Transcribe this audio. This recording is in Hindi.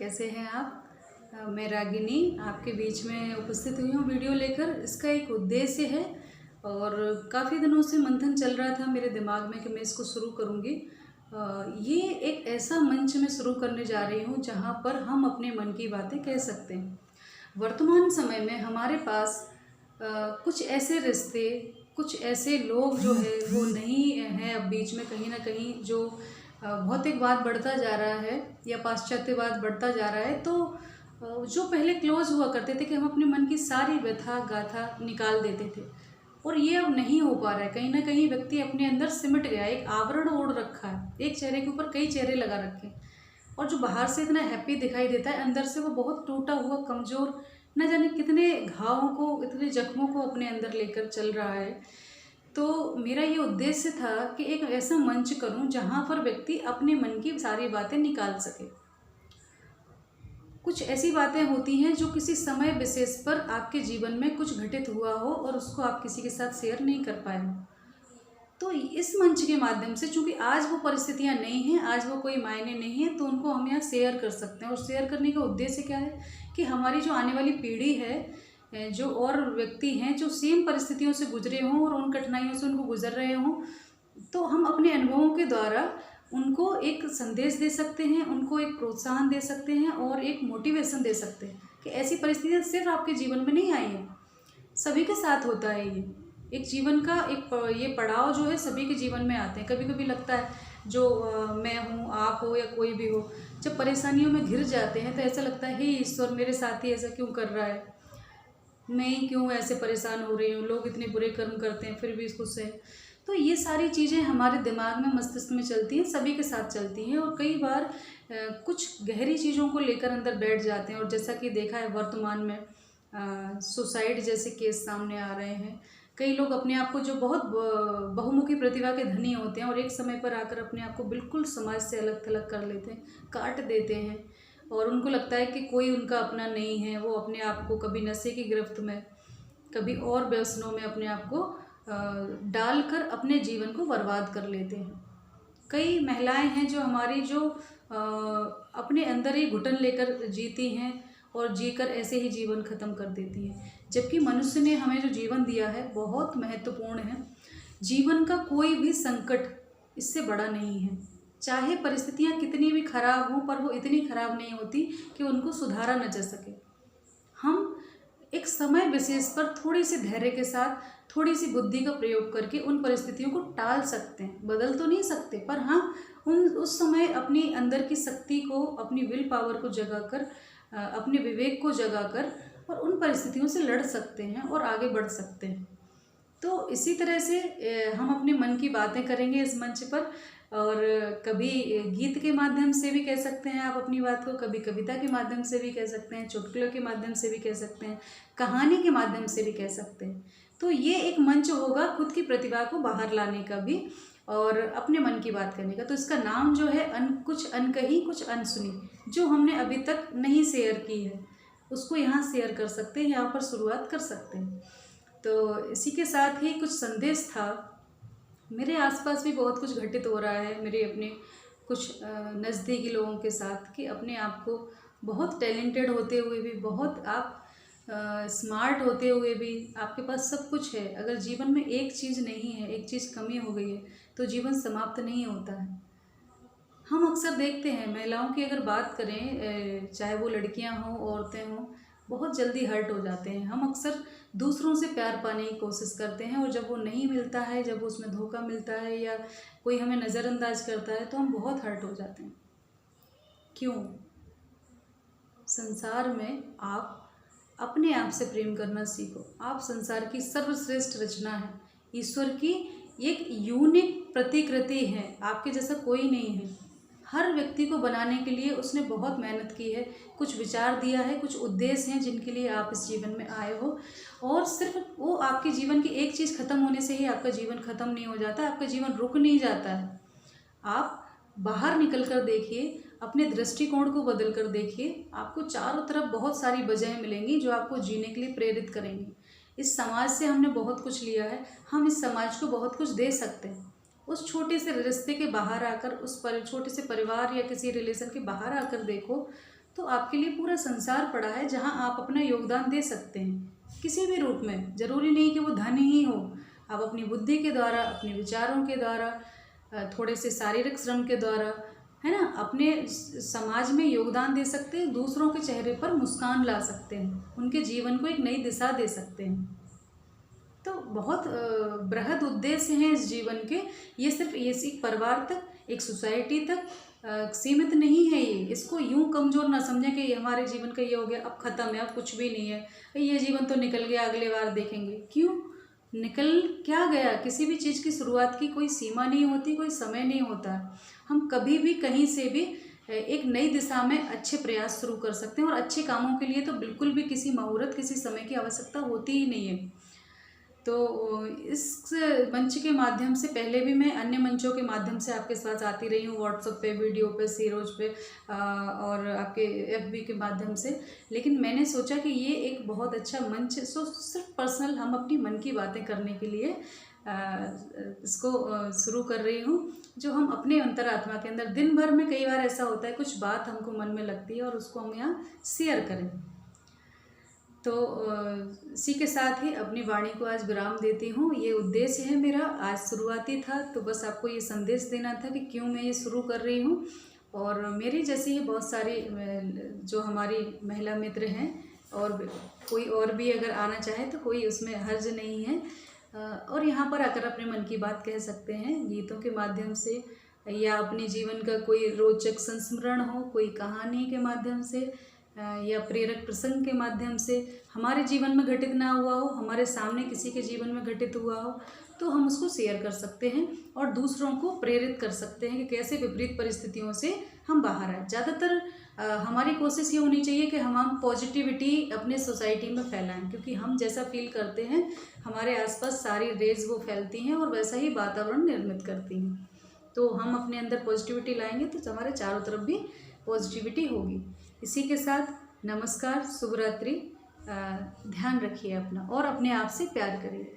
कैसे हैं आप? मैं रागिनी आपके बीच में उपस्थित हुई हूँ वीडियो लेकर। इसका एक उद्देश्य है और काफ़ी दिनों से मंथन चल रहा था मेरे दिमाग में कि मैं इसको शुरू करूँगी। ये एक ऐसा मंच मैं शुरू करने जा रही हूँ जहाँ पर हम अपने मन की बातें कह सकते हैं। वर्तमान समय में हमारे पास कुछ ऐसे रिश्ते, कुछ ऐसे लोग जो है वो नहीं हैं अब बीच में, कहीं ना कहीं जो भौतिकवाद बढ़ता जा रहा है या पाश्चात्यवाद बढ़ता जा रहा है। तो जो पहले क्लोज हुआ करते थे कि हम अपने मन की सारी व्यथा गाथा निकाल देते थे, और ये अब नहीं हो पा रहा है। कहीं ना कहीं व्यक्ति अपने अंदर सिमट गया, एक आवरण ओढ़ रखा है, एक चेहरे के ऊपर कई चेहरे लगा रखे हैं, और जो बाहर से इतना हैप्पी दिखाई देता है अंदर से वो बहुत टूटा हुआ, कमज़ोर, न जाने कितने घावों को, इतने जख्मों को अपने अंदर लेकर चल रहा है। तो मेरा ये उद्देश्य था कि एक ऐसा मंच करूं जहां पर व्यक्ति अपने मन की सारी बातें निकाल सके। कुछ ऐसी बातें होती हैं जो किसी समय विशेष पर आपके जीवन में कुछ घटित हुआ हो और उसको आप किसी के साथ शेयर नहीं कर पाए हो। तो इस मंच के माध्यम से, चूंकि आज वो परिस्थितियां नहीं हैं, आज वो कोई मायने नहीं है, तो उनको हम यहाँ शेयर कर सकते हैं। और शेयर करने का उद्देश्य क्या है कि हमारी जो आने वाली पीढ़ी है, जो और व्यक्ति हैं जो सेम परिस्थितियों से गुजरे हों और उन कठिनाइयों से उनको गुजर रहे हों, तो हम अपने अनुभवों के द्वारा उनको एक संदेश दे सकते हैं, उनको एक प्रोत्साहन दे सकते हैं और एक मोटिवेशन दे सकते हैं कि ऐसी परिस्थितियाँ सिर्फ आपके जीवन में नहीं आई हैं, सभी के साथ होता है। ये एक जीवन का ये पड़ाव जो है सभी के जीवन में आते हैं। कभी कभी लगता है, जो मैं हूँ, आप हो या कोई भी हो, जब परेशानियों में घिर जाते हैं तो ऐसा लगता है, हे ईश्वर, मेरे साथ ही ऐसा क्यों कर रहा है, मैं ही क्यों ऐसे परेशान हो रही हूँ, लोग इतने बुरे कर्म करते हैं फिर भी इसको सह। तो ये सारी चीज़ें हमारे दिमाग में, मस्तिष्क में चलती हैं, सभी के साथ चलती हैं, और कई बार कुछ गहरी चीज़ों को लेकर अंदर बैठ जाते हैं। और जैसा कि देखा है वर्तमान में सुसाइड जैसे केस सामने आ रहे हैं। कई लोग अपने आप को, जो बहुत बहुमुखी प्रतिभा के धनी होते हैं, और एक समय पर आकर अपने आप को बिल्कुल समाज से अलग थलग कर लेते हैं, काट देते हैं, और उनको लगता है कि कोई उनका अपना नहीं है। वो अपने आप को कभी नशे की गिरफ्त में, कभी और व्यसनों में अपने आप को डालकर अपने जीवन को बर्बाद कर लेते हैं। कई महिलाएं हैं जो हमारी, जो अपने अंदर ही घुटन लेकर जीती हैं और जीकर ऐसे ही जीवन खत्म कर देती हैं। जबकि मनुष्य ने हमें जो जीवन दिया है बहुत महत्वपूर्ण है। जीवन का कोई भी संकट इससे बड़ा नहीं है। चाहे परिस्थितियां कितनी भी खराब हों, पर वो इतनी खराब नहीं होती कि उनको सुधारा न जा सके। हम एक समय विशेष पर थोड़ी सी धैर्य के साथ, थोड़ी सी बुद्धि का प्रयोग करके उन परिस्थितियों को टाल सकते हैं। बदल तो नहीं सकते, पर हाँ, उस समय अपनी अंदर की शक्ति को, अपनी विल पावर को जगाकर, अपने विवेक को जगाकर, और उन परिस्थितियों से लड़ सकते हैं और आगे बढ़ सकते हैं। तो इसी तरह से हम अपने मन की बातें करेंगे इस मंच पर, और कभी गीत के माध्यम से भी कह सकते हैं आप अपनी बात को, कभी कविता के माध्यम से भी कह सकते हैं, चुटकुलों के माध्यम से भी कह सकते हैं, कहानी के माध्यम से भी कह सकते हैं। तो ये एक मंच होगा खुद की प्रतिभा को बाहर लाने का भी, और अपने मन की बात करने का। तो इसका नाम जो है कुछ अनकही कुछ अनसुनी, जो हमने अभी तक नहीं शेयर की है उसको यहाँ शेयर कर सकते हैं, यहाँ पर शुरुआत कर सकते हैं। तो इसी के साथ ही कुछ संदेश था। मेरे आसपास भी बहुत कुछ घटित हो रहा है, मेरे अपने कुछ नज़दीकी लोगों के साथ, कि अपने आप को बहुत टैलेंटेड होते हुए भी, बहुत आप स्मार्ट होते हुए भी, आपके पास सब कुछ है, अगर जीवन में एक चीज़ नहीं है, एक चीज़ कमी हो गई है, तो जीवन समाप्त नहीं होता है। हम अक्सर देखते हैं, महिलाओं की अगर बात करें, चाहे वो लड़कियां हों, औरतें हों, बहुत जल्दी हर्ट हो जाते हैं। हम अक्सर दूसरों से प्यार पाने की कोशिश करते हैं, और जब वो नहीं मिलता है, जब उसमें धोखा मिलता है या कोई हमें नज़रअंदाज करता है, तो हम बहुत हर्ट हो जाते हैं। क्यों? संसार में आप अपने आप से प्रेम करना सीखो। आप संसार की सर्वश्रेष्ठ रचना है, ईश्वर की एक यूनिक प्रतिकृति है, आपके जैसा कोई नहीं है। हर व्यक्ति को बनाने के लिए उसने बहुत मेहनत की है, कुछ विचार दिया है, कुछ उद्देश्य हैं जिनके लिए आप इस जीवन में आए हो। और सिर्फ वो आपके जीवन की एक चीज़ खत्म होने से ही आपका जीवन खत्म नहीं हो जाता, आपका जीवन रुक नहीं जाता है। आप बाहर निकल कर देखिए, अपने दृष्टिकोण को बदल कर देखिए, आपको चारों तरफ बहुत सारी वजहें मिलेंगी जो आपको जीने के लिए प्रेरित करेंगी। इस समाज से हमने बहुत कुछ लिया है, हम इस समाज को बहुत कुछ दे सकते हैं। उस छोटे से रिश्ते के बाहर आकर, उस छोटे से परिवार या किसी रिलेशन के बाहर आकर देखो, तो आपके लिए पूरा संसार पड़ा है जहाँ आप अपना योगदान दे सकते हैं किसी भी रूप में। ज़रूरी नहीं कि वो धन ही हो, आप अपनी बुद्धि के द्वारा, अपने विचारों के द्वारा, थोड़े से शारीरिक श्रम के द्वारा, है ना, अपने समाज में योगदान दे सकते हैं, दूसरों के चेहरे पर मुस्कान ला सकते हैं, उनके जीवन को एक नई दिशा दे सकते हैं। तो बहुत बृहद उद्देश्य हैं इस जीवन के। ये सिर्फ एक परिवार तक, एक सोसाइटी तक सीमित नहीं है। इसको यूं कमज़ोर ना समझें कि ये हमारे जीवन का ये हो गया, अब ख़त्म है, अब कुछ भी नहीं है, ये जीवन तो निकल गया, अगले बार देखेंगे। क्यों निकल क्या गया? किसी भी चीज़ की शुरुआत की कोई सीमा नहीं होती, कोई समय नहीं होता। हम कभी भी कहीं से भी एक नई दिशा में अच्छे प्रयास शुरू कर सकते हैं, और अच्छे कामों के लिए तो बिल्कुल भी किसी मुहूर्त, किसी समय की आवश्यकता होती ही नहीं है। तो इस मंच के माध्यम से, पहले भी मैं अन्य मंचों के माध्यम से आपके पास आती रही हूँ, व्हाट्सएप पे, वीडियो पे, सीरोज पे, और आपके एफबी के माध्यम से। लेकिन मैंने सोचा कि ये एक बहुत अच्छा मंच, सिर्फ पर्सनल हम अपनी मन की बातें करने के लिए इसको शुरू कर रही हूँ, जो हम अपने अंतरात्मा के अंदर, दिन भर में कई बार ऐसा होता है कुछ बात हमको मन में लगती है और उसको हम यहाँ शेयर करें। तो इसी के साथ ही अपनी वाणी को आज विराम देती हूँ। ये उद्देश्य है मेरा, आज शुरुआती था, तो बस आपको ये संदेश देना था कि क्यों मैं ये शुरू कर रही हूँ। और मेरी जैसी ही बहुत सारी जो हमारी महिला मित्र हैं, और कोई और भी अगर आना चाहे तो कोई उसमें हर्ज नहीं है, और यहाँ पर आकर अपने मन की बात कह सकते हैं, गीतों के माध्यम से, या अपने जीवन का कोई रोचक संस्मरण हो, कोई कहानी के माध्यम से, या प्रेरक प्रसंग के माध्यम से, हमारे जीवन में घटित ना हुआ हो, हमारे सामने किसी के जीवन में घटित हुआ हो, तो हम उसको शेयर कर सकते हैं और दूसरों को प्रेरित कर सकते हैं कि कैसे विपरीत परिस्थितियों से हम बाहर आए। ज़्यादातर हमारी कोशिश ये होनी चाहिए कि हम पॉजिटिविटी अपने सोसाइटी में फैलाएं, क्योंकि हम जैसा फील करते हैं हमारे आसपास सारी रेज वो फैलती हैं और वैसा ही वातावरण निर्मित करती हैं। तो हम अपने अंदर पॉजिटिविटी लाएंगे तो हमारे चारों तरफ भी पॉजिटिविटी होगी। इसी के साथ नमस्कार, शुभ रात्रि, ध्यान रखिए अपना और अपने आप से प्यार करिए।